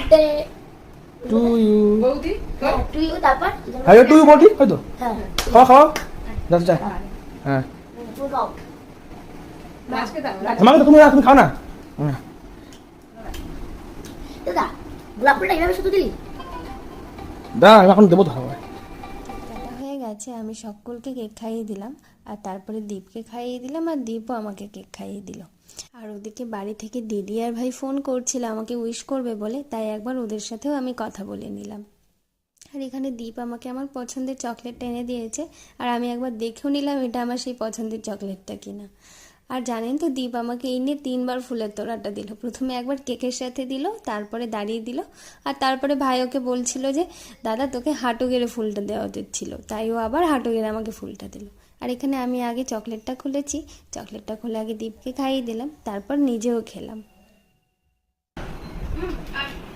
Birthday to you. বৌদি to you তারপর হ্যাঁ টু ইউ বলটি হয়তো হ্যাঁ খাওয়া খাওয়া যাচ্ছে যা হ্যাঁ তুমি খাও আজকে দাও আমাকে তো তুমি খাও না হ্যাঁ দাদা গোলাপ ফুলটা এভাবে শুধু দিলি দা আমি এখন দেবো তো খাওয়া কাটা হয়ে গেছে, আমি সকলকে কেক খাইয়ে দিলাম আর তারপরে দীপকে খাইয়ে দিলাম আর দীপও আমাকে কেক খাইয়ে দিল। আর ওদিকে বাড়ি থেকে দিদি আর ভাই ফোন করছিল আমাকে উইশ করবে বলে, তাই একবার ওদের সাথেও আমি কথা বলে নিলাম। আর এখানে দীপ আমাকে আমার পছন্দের চকলেটটা এনে দিয়েছে আর আমি একবার দেখেও নিলাম এটা আমার সেই পছন্দের চকলেটটা কিনা। আর জানেন তো দীপ আমাকে এনে 3বার ফুলের তোড়াটা দিল। প্রথমে একবার কেকের সাথে দিল, তারপরে দাঁড়িয়ে দিল, আর তারপরে ভাই ওকে বলছিল যে দাদা তোকে হাঁটু গেড়ে ফুলটা দেওয়া উচিত ছিল, তাই ও আবার হাঁটু গেড়ে আমাকে ফুলটা দিল। আর এখানে আমি আগে চকলেটটা খুলেছি, চকলেটটা খুলে আগে দীপকে খাইয়ে দিলাম, তারপর নিজেও খেলাম।